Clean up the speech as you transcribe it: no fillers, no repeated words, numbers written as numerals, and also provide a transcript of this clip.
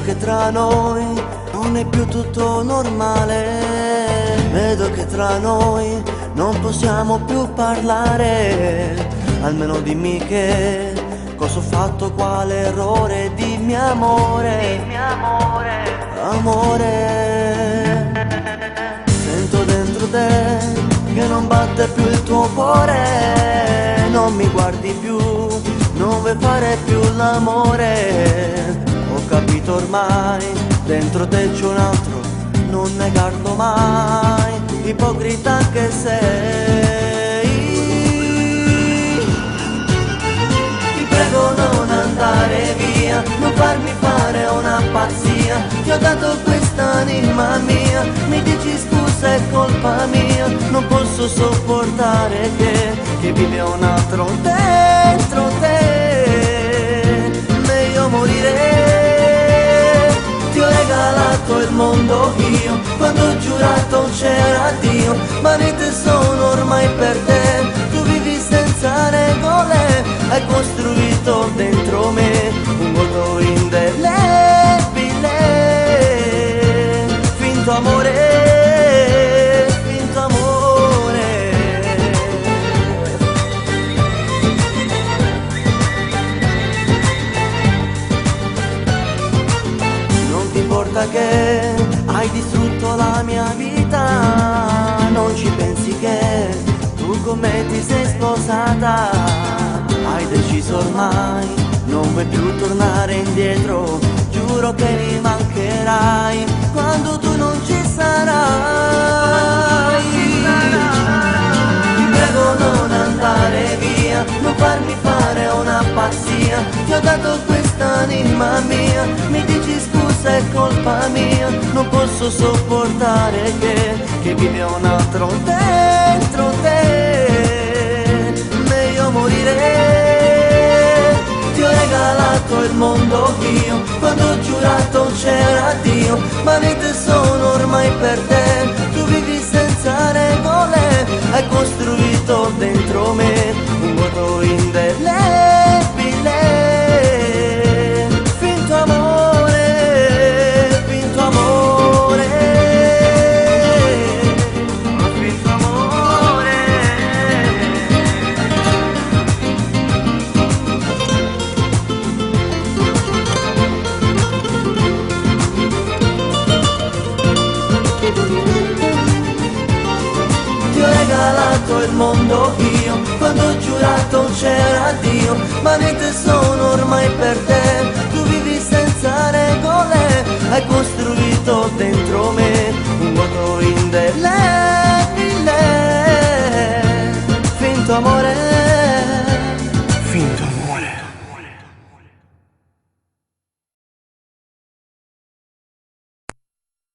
che tra noi non è più tutto normale. Vedo che tra noi non possiamo più parlare. Almeno dimmi che cosa ho fatto, quale errore. Dimmi amore, amore. Sento dentro te che non batte più il tuo cuore. Non mi guardi più, non vuoi fare più l'amore. Ho capito ormai, dentro te c'è un altro, non negarlo mai, ipocrita che sei. Ti prego non andare via, non farmi fare una pazzia. Ti ho dato quest'anima mia, mi dici scusa è colpa mia. Non posso sopportare che vive un altro dentro te. Meglio morire. Ti ho regalato il mondo io, quando ho giurato c'era Dio. Ma niente sono ormai per te, tu vivi senza regole. Hai costruito dentro me un volto indelebile. Finto amore, finto amore. Non ti importa che hai distrutto la mia vita, non ci pensi che tu con me ti sei sposata. Hai deciso ormai, non vuoi più tornare indietro. Giuro che mi mancherai quando tu non ci sarai. Ti prego non andare via, non farmi fare una pazzia. Ti ho dato quest'anima mia, mi dici scusa è colpa mia. Non posso sopportare che vive un altro dentro te. Meglio morire. Ti ho regalato il mondo io, quando ho giurato c'era Dio. Ma niente sono ormai per te, tu vivi senza regole. Hai costruito dentro me un vuoto indelebile. Finto amore, finto amore. Finto amore. Ti ho regalato il mondo io, quando ho giurato c'era Dio. Ma niente sono ormai per te, tu vivi senza regole. Hai costruito dentro me un vuoto indelebile. Finto amore.